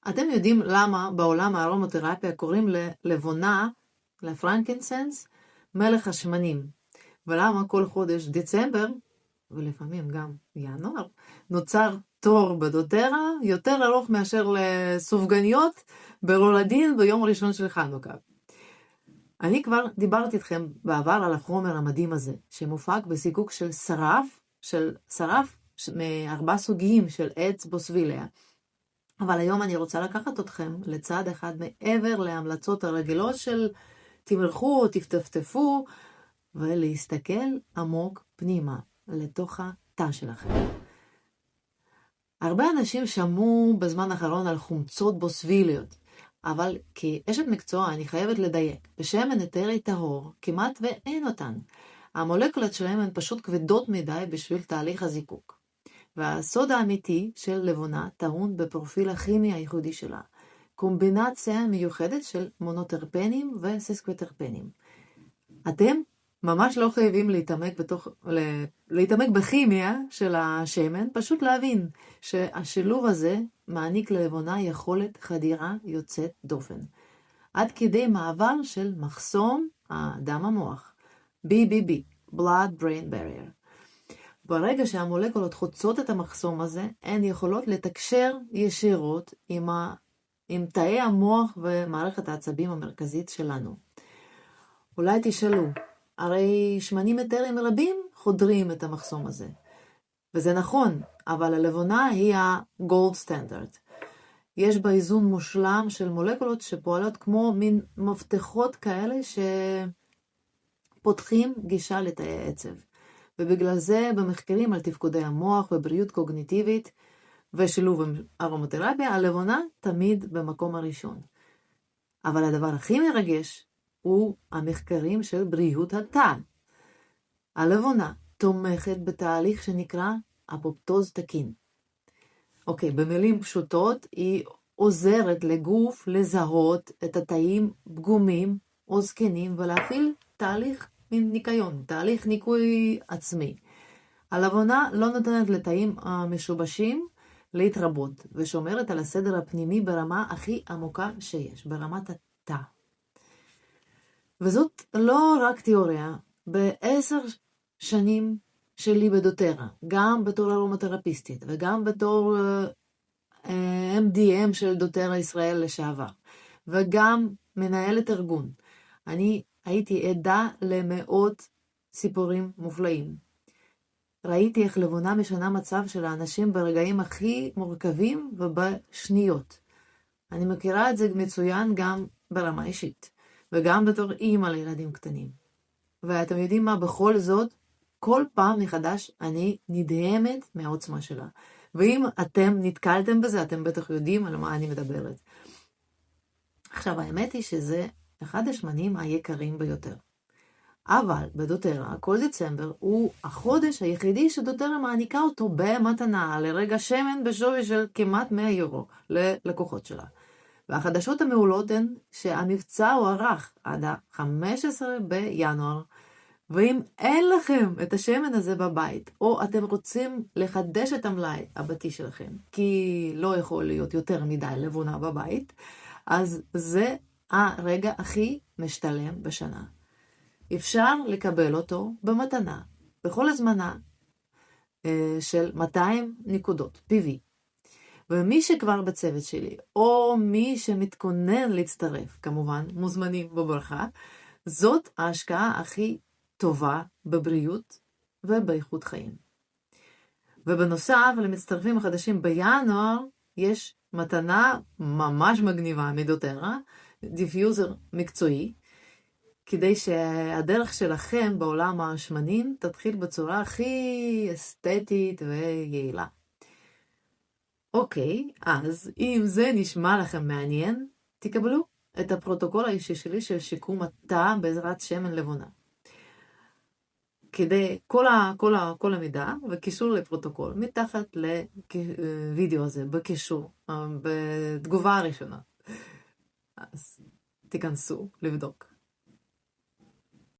אתם יודעים למה בעולם הארומותרפיה קוראים ללבונה, לפרנקינסנס, מלך השמנים? ולמה כל חודש דצמבר, ולפעמים גם ינואר, נוצר תור בדוטרה יותר ארוך מאשר לסופגניות ברולדין ביום הראשון של חנוכה? אני כבר דיברתי איתכם בעבר על החומר המדהים הזה, שמופק בזיקוק של שרף מ4 סוגים של עץ בוסביליה. אבל היום אני רוצה לקחת אתכם לצד אחד מעבר להמלצות הרגילות של תמרחו, תפטפטפו, ולהסתכל עמוק פנימה, לתוך התא שלכם. הרבה אנשים שמעו בזמן האחרון על חומצות בוסביליות, אבל כאשת מקצוע אני חייבת לדייק. בשמן אתרי טהור כמעט ואין אותן. המולקולות שלהם הן פשוט כבדות מדי בשביל תהליך הזיקוק. והסוד האמיתי של לבונה טעון בפרופיל הכימי הייחודי שלה. קומבינציה מיוחדת של מונוטרפנים וסיסקווטרפנים. אתם ממש לא חייבים להתעמק בכימיה של השמן, פשוט להבין שהשילוב הזה מעניק ללבונה יכולת חדירה יוצאת דופן. עד כדי מעבר של מחסום הדם המוח, BBB, Blood Brain Barrier. ברגע שהמולקולות חוצות את המחסום הזה, הן יכולות לתקשר ישירות עם תאי המוח ומערכת העצבים המרכזית שלנו. אולי תשאלו, הרי שמנים אתרים רבים חודרים את המחסום הזה. וזה נכון, אבל הלבונה היא ה-gold standard. יש בה איזון מושלם של מולקולות שפועלות כמו מין מפתחות כאלה שפותחים גישה לתאי העצב. ובגלל זה במחקרים על תפקודי המוח ובריאות קוגניטיבית ושילוב ארומותרפיה, הלבונה תמיד במקום הראשון. אבל הדבר הכי מרגש הוא המחקרים של בריאות התא. הלבונה תומכת בתהליך שנקרא אפופטוז תקין. אוקיי, במילים פשוטות, היא עוזרת לגוף לזהות את התאים פגומים או זקנים ולהפעיל תהליך ניקיון, תהליך ניקוי עצמי. הלבונה לא נותנת לתאים המשובשים להתרבות, ושומרת על הסדר הפנימי ברמה הכי עמוקה שיש, ברמת התא. וזאת לא רק תיאוריה. ב10 שנים שלי בדוטרה, גם בתור ארומותרפיסטית, וגם בתור MDM של דוטרה ישראל לשעבר, וגם מנהלת ארגון, אני הייתי עדה למאות סיפורים מופלאים. ראיתי איך לבונה משנה מצב של האנשים ברגעים הכי מורכבים ובשניות. אני מכירה את זה מצוין גם ברמה אישית, וגם בתור אימא לילדים קטנים. ואתם יודעים מה? בכל זאת, כל פעם מחדש אני נדהמת מהעוצמה שלה. ואם אתם נתקלתם בזה, אתם בטח יודעים על מה אני מדברת. עכשיו, האמת היא שזה אחד השמנים היקרים ביותר. אבל בדוטרה, כל דצמבר הוא החודש היחידי שדוטרה מעניקה אותו במתנה לרגע שמן בשווי של כמעט 100 יורו ללקוחות שלה. והחדשות המעולות הן שהמבצע הוארך עד ה-15 בינואר. ואם אין לכם את השמן הזה בבית, או אתם רוצים לחדש את המלאי הביתי שלכם, כי לא יכול להיות יותר מדי לבונה בבית, אז זה הרגע הכי משתלם בשנה. אפשר לקבל אותו במתנה, בכל הזמנה של 200 נקודות, PV. ומי שכבר בצוות שלי, או מי שמתכונן להצטרף, כמובן, מוזמנים בברכה, זאת ההשקעה הכי טובה בבריאות ובאיכות חיים. ובנוסף, למצטרפים החדשים בינואר, יש מתנה ממש מגניבה מדוטרה, דיפיוזר מקצועי, כדי שהדרך שלכם בעולם השמנים תתחיל בצורה הכי אסתטית ויעילה. אוקיי, אז אם זה נשמע לכם מעניין, תקבלו את הפרוטוקול האישי שלי של שיקום התא בעזרת שמן לבונה. כדי כל המידע וקישור לפרוטוקול מתחת לוידאו הזה, בקישור, בתגובה הראשונה. אז תיכנסו לבדוק.